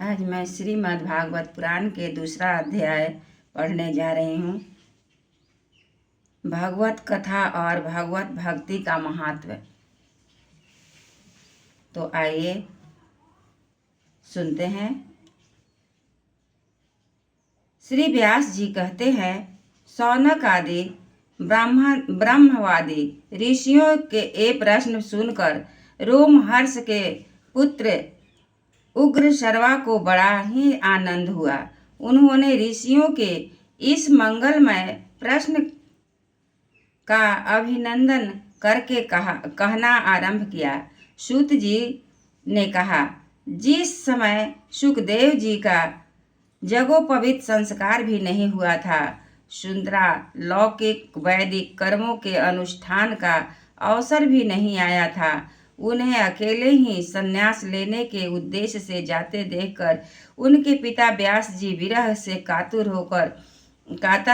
आज मैं श्रीमद् भागवत पुराण के दूसरा अध्याय पढ़ने जा रही हूँ। भागवत कथा और भागवत भक्ति का महत्व। तो आइए सुनते हैं। श्री व्यास जी कहते हैं, शौनक आदि ब्रह्मवादी ऋषियों के ये प्रश्न सुनकर रोमहर्ष के पुत्र उग्र शर्वा को बड़ा ही आनंद हुआ। उन्होंने ऋषियों के इस मंगलमय प्रश्न का अभिनंदन करके कहना आरंभ किया। सूत जी ने कहा, जिस समय सुखदेव जी का जगोपवीत संस्कार भी नहीं हुआ था, शुद्रा लौकिक वैदिक कर्मों के अनुष्ठान का अवसर भी नहीं आया था, उन्हें अकेले ही संन्यास लेने के उद्देश्य से जाते देखकर उनके पिता व्यास जी विरह से कातर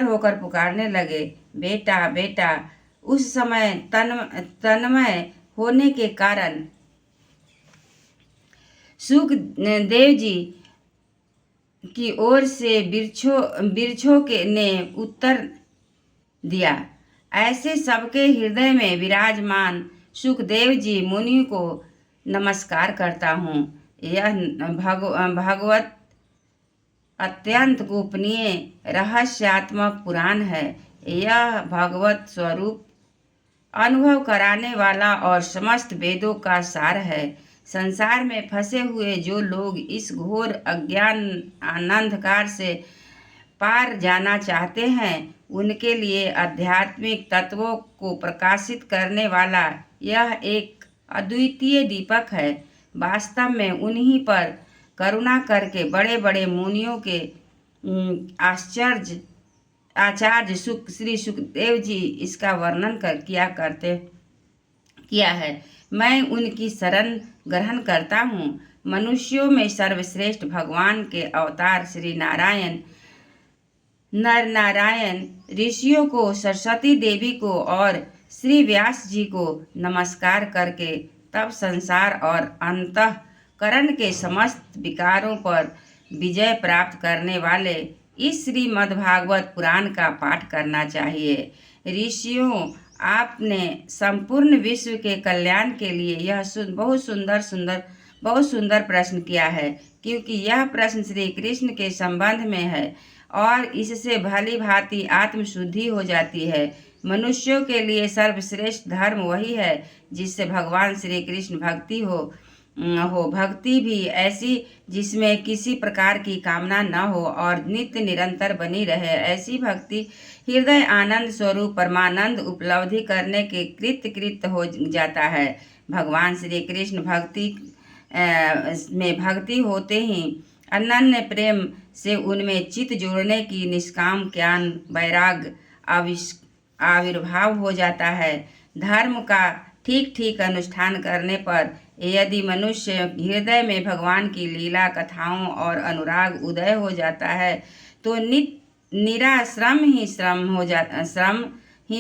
होकर पुकारने लगे, बेटा बेटा। उस समय तन्मय होने के कारण सुखदेव जी की ओर से बिरछो के ने उत्तर दिया, ऐसे सबके हृदय में विराजमान सुखदेव जी मुनि को नमस्कार करता हूँ। यह भागवत अत्यंत गोपनीय रहस्यात्मक पुराण है। यह भगवत स्वरूप अनुभव कराने वाला और समस्त वेदों का सार है। संसार में फंसे हुए जो लोग इस घोर अज्ञान अंधकार से पार जाना चाहते हैं, उनके लिए आध्यात्मिक तत्वों को प्रकाशित करने वाला यह एक अद्वितीय दीपक है। वास्तव में उन्हीं पर करुणा करके बड़े बड़े मुनियों के आचार्य श्री सुखदेव जी इसका वर्णन किया है। मैं उनकी शरण ग्रहण करता हूँ। मनुष्यों में सर्वश्रेष्ठ भगवान के अवतार श्री नर नारायण ऋषियों को, सरस्वती देवी को और श्री व्यास जी को नमस्कार करके तब संसार और अंतःकरण के समस्त विकारों पर विजय प्राप्त करने वाले इस श्रीमद्भागवत पुराण का पाठ करना चाहिए। ऋषियों, आपने संपूर्ण विश्व के कल्याण के लिए यह बहुत सुंदर प्रश्न किया है, क्योंकि यह प्रश्न श्री कृष्ण के संबंध में है और इससे भली भांति आत्मशुद्धि हो जाती है। मनुष्यों के लिए सर्वश्रेष्ठ धर्म वही है जिससे भगवान श्री कृष्ण भक्ति हो। भक्ति भी ऐसी जिसमें किसी प्रकार की कामना न हो और नित्य निरंतर बनी रहे। ऐसी भक्ति हृदय आनंद स्वरूप परमानंद उपलब्धि करने के कृत हो जाता है। भगवान श्री कृष्ण में भक्ति होते ही अनन्य प्रेम से उनमें चित्त जोड़ने की निष्काम ज्ञान वैराग्य आविर्भाव हो जाता है। धर्म का ठीक ठीक अनुष्ठान करने पर यदि मनुष्य हृदय में भगवान की लीला कथाओं और अनुराग उदय हो जाता है, तो निरा श्रम ही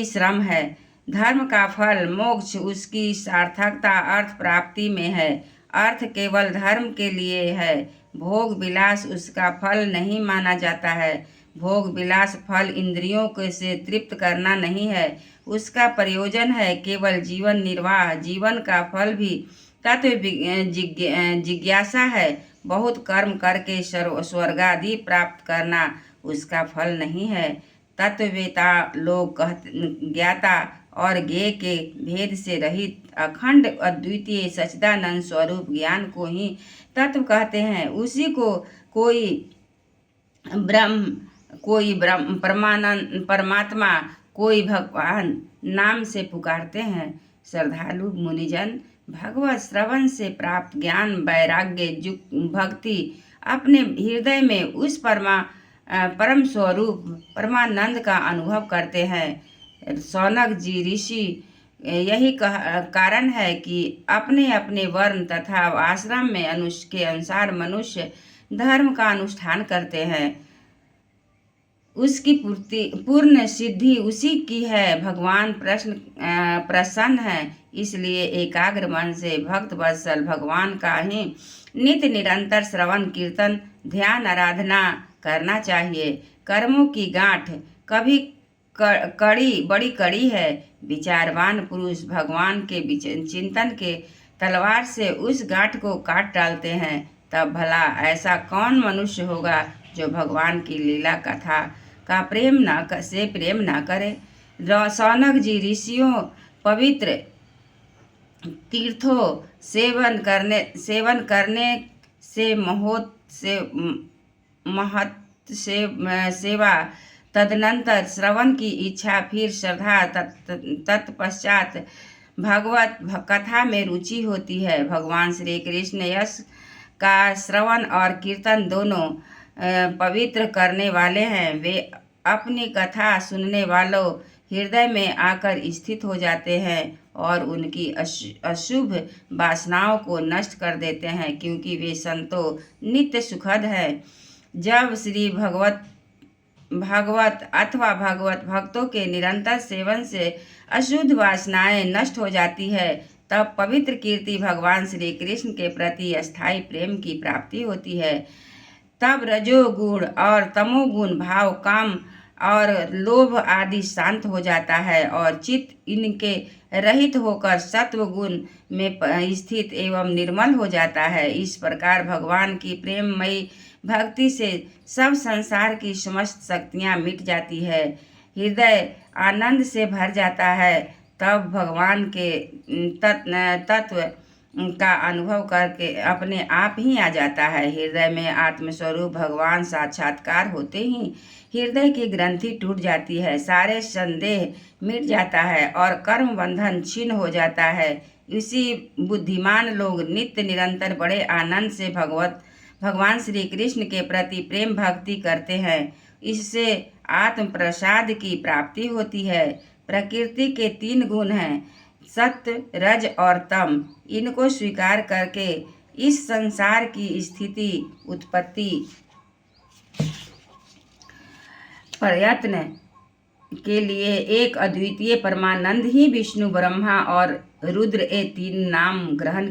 श्रम है। धर्म का फल मोक्ष, उसकी सार्थकता अर्थ प्राप्ति में है। अर्थ केवल धर्म के लिए है। भोग विलास उसका फल नहीं माना जाता है। भोग विलास फल इंद्रियों को से तृप्त करना नहीं है, उसका प्रयोजन है केवल जीवन निर्वाह। जीवन का फल भी तत्व जिज्ञासा है। बहुत कर्म करके स्वर्गादि प्राप्त करना उसका फल नहीं है। तत्ववेता लोग ज्ञाता और ज्ञेय के भेद से रहित अखंड अद्वितीय सच्चिदानंद स्वरूप ज्ञान को ही तत्व कहते हैं। उसी को कोई परमात्मा, कोई भगवान नाम से पुकारते हैं। श्रद्धालु मुनिजन भगवत श्रवण से प्राप्त ज्ञान वैराग्य भक्ति अपने हृदय में उस परम स्वरूप परमानंद का अनुभव करते हैं। शौनक जी ऋषि, यही कारण है कि अपने अपने वर्ण तथा आश्रम में के अनुसार मनुष्य धर्म का अनुष्ठान करते हैं। उसकी पूर्ण सिद्धि उसी की है। भगवान प्रसन्न है, इसलिए एकाग्र मन से भक्त वत्सल भगवान का ही नित्य निरंतर श्रवण कीर्तन ध्यान आराधना करना चाहिए। कर्मों की गांठ कभी कड़ी बड़ी कड़ी है। विचारवान पुरुष भगवान के चिंतन के तलवार से उस गांठ को काट डालते हैं। तब भला ऐसा कौन मनुष्य होगा जो भगवान की लीला कथा का प्रेम ना करे। सौनक जी ऋषियों पवित्र तीर्थों सेवन करने से महत से सेवा तदनंतर श्रवण की इच्छा फिर श्रद्धा तत्पश्चात भगवत कथा में रुचि होती है। भगवान श्री कृष्ण यश का श्रवण और कीर्तन दोनों पवित्र करने वाले हैं। वे अपनी कथा सुनने वालों हृदय में आकर स्थित हो जाते हैं और उनकी अशुभ वासनाओं को नष्ट कर देते हैं, क्योंकि वे संतों नित्य सुखद हैं। जब श्री भागवत अथवा भगवत भक्तों के निरंतर सेवन से अशुद्ध वासनाएं नष्ट हो जाती है, तब पवित्र कीर्ति भगवान श्री कृष्ण के प्रति अस्थायी प्रेम की प्राप्ति होती है। तब रजोगुण और तमोगुण भाव, काम और लोभ आदि शांत हो जाता है और चित्त इनके रहित होकर सत्व गुण में स्थित एवं निर्मल हो जाता है। इस प्रकार भगवान की प्रेममयी भक्ति से सब संसार की समस्त शक्तियाँ मिट जाती है, हृदय आनंद से भर जाता है। तब भगवान के तत्व का अनुभव करके अपने आप ही आ जाता है। हृदय में आत्मस्वरूप भगवान साक्षात्कार होते ही हृदय की ग्रंथि टूट जाती है, सारे संदेह मिट जाता है और कर्म बंधन छिन्न हो जाता है। इसी बुद्धिमान लोग नित्य निरंतर बड़े आनंद से भगवान श्री कृष्ण के प्रति प्रेम भक्ति करते हैं। इससे आत्म प्रसाद की प्राप्ति होती है। प्रकृति के 3 गुण हैं, सत्व रज और तम। इनको स्वीकार करके इस संसार की स्थिति उत्पत्ति प्रयत्न के लिए एक अद्वितीय परमानंद ही विष्णु ब्रह्मा और रुद्र ये 3 नाम ग्रहण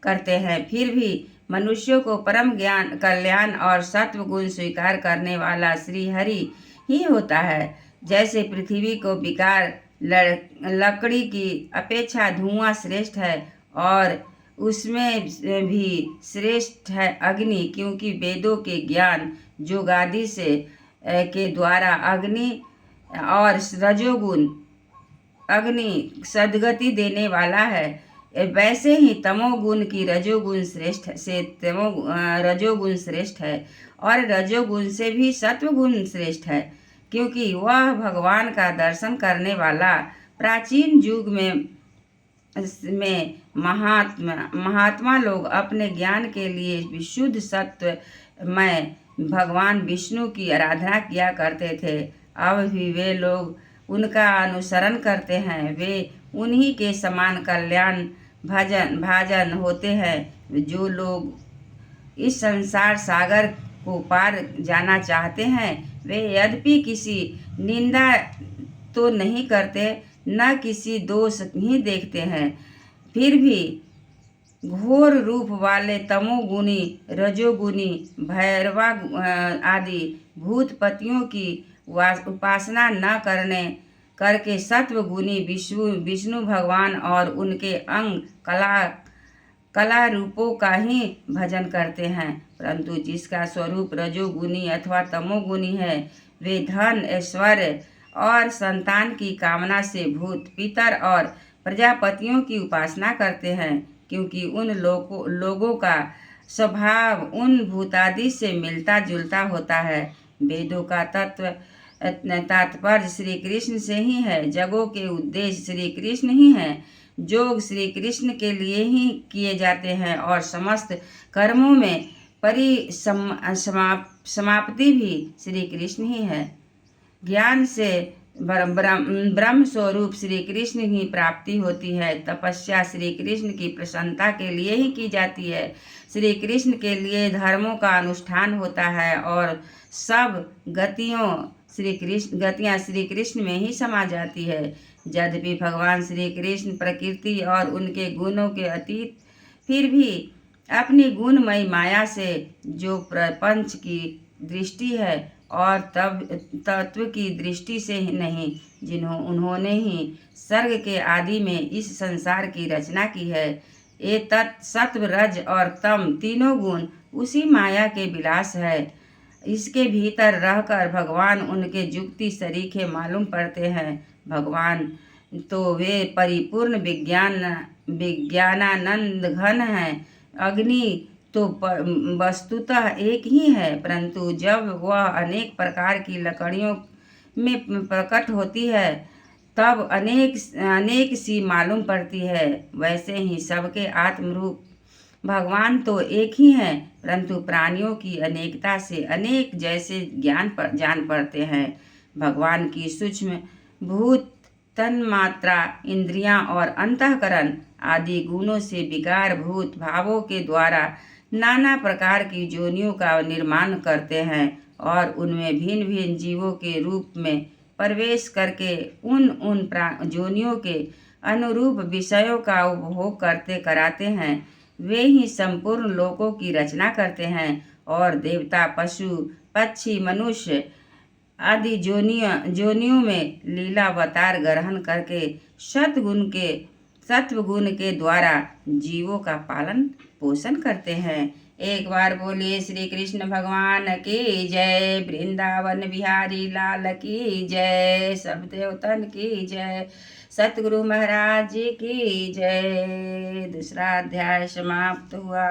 करते हैं। फिर भी मनुष्यों को परम ज्ञान कल्याण और सत्व गुण स्वीकार करने वाला श्री हरि ही होता है। जैसे पृथ्वी को विकार लकड़ी की अपेक्षा धुआं श्रेष्ठ है और उसमें भी श्रेष्ठ है अग्नि, क्योंकि वेदों के ज्ञान जोगादि से के द्वारा अग्नि और रजोगुण अग्नि सद्गति देने वाला है। वैसे ही तमोगुण की रजोगुण श्रेष्ठ है और रजोगुण से भी सत्वगुण श्रेष्ठ है, क्योंकि वह भगवान का दर्शन करने वाला। प्राचीन युग में महात्मा लोग अपने ज्ञान के लिए विशुद्ध सत्वमय भगवान विष्णु की आराधना किया करते थे। अब भी वे लोग उनका अनुसरण करते हैं। वे उन्हीं के समान कल्याण भाजन होते हैं। जो लोग इस संसार सागर को पार जाना चाहते हैं, वे यद्यपि किसी निंदा तो नहीं करते, न किसी दोष ही देखते हैं, फिर भी घोर रूप वाले तमोगुणी रजोगुणी भैरवा आदि भूतपतियों की उपासना न करके सत्वगुणी विष्णु भगवान और उनके अंग कला रूपों का ही भजन करते हैं। परंतु जिसका स्वरूप रजोगुणी अथवा तमोगुणी है, वे धन ऐश्वर्य और संतान की कामना से भूत पितर और प्रजापतियों की उपासना करते हैं, क्योंकि उन लोगों का स्वभाव उन भूतादि से मिलता जुलता होता है। वेदों का तात्पर्य श्री कृष्ण से ही है। जगों के उद्देश्य श्री कृष्ण ही हैं। योग श्री कृष्ण के लिए ही किए जाते हैं और समस्त कर्मों में समाप्ति भी श्री कृष्ण ही है। ज्ञान से ब्रह्म स्वरूप श्री कृष्ण ही प्राप्ति होती है। तपस्या श्री कृष्ण की प्रसन्नता के लिए ही की जाती है। श्री कृष्ण के लिए धर्मों का अनुष्ठान होता है और सब गतियाँ श्री कृष्ण में ही समा जाती है। यद्यपि भगवान श्री कृष्ण प्रकृति और उनके गुणों के अतीत, फिर भी अपनी गुणमयी माया से जो प्रपंच की दृष्टि है और तब तत्व की दृष्टि से नहीं, उन्होंने ही सर्ग के आदि में इस संसार की रचना की है। ये सत्व रज और तम तीनों गुण उसी माया के विलास है। इसके भीतर रहकर भगवान उनके जुक्ति सरीखे मालूम पड़ते हैं। भगवान तो वे परिपूर्ण विज्ञानानंद घन हैं। अग्नि तो वस्तुतः एक ही है, परंतु जब वह अनेक प्रकार की लकड़ियों में प्रकट होती है तब अनेक अनेक सी मालूम पड़ती है। वैसे ही सबके आत्मरूप भगवान तो एक ही हैं, परंतु प्राणियों की अनेकता से अनेक जैसे जान पड़ते हैं। भगवान की सूक्ष्म भूत तन्मात्रा, इंद्रियां और अंतःकरण आदि गुणों से विकार भूत भावों के द्वारा नाना प्रकार की जोनियों का निर्माण करते हैं और उनमें भिन्न भिन्न जीवों के रूप में प्रवेश करके उन जोनियों के अनुरूप विषयों का उपभोग करते कराते हैं। वे ही संपूर्ण लोकों की रचना करते हैं और देवता, पशु, पक्षी, मनुष्य आदि जोनियों में लीलावतार ग्रहण करके सत्व गुण के द्वारा जीवों का पालन पोषण करते हैं। एक बार बोलिए श्री कृष्ण भगवान की जय, वृंदावन बिहारी लाल की जय, सब देवतन की जय, सतगुरु महाराज जी की जय। दूसरा अध्याय समाप्त हुआ।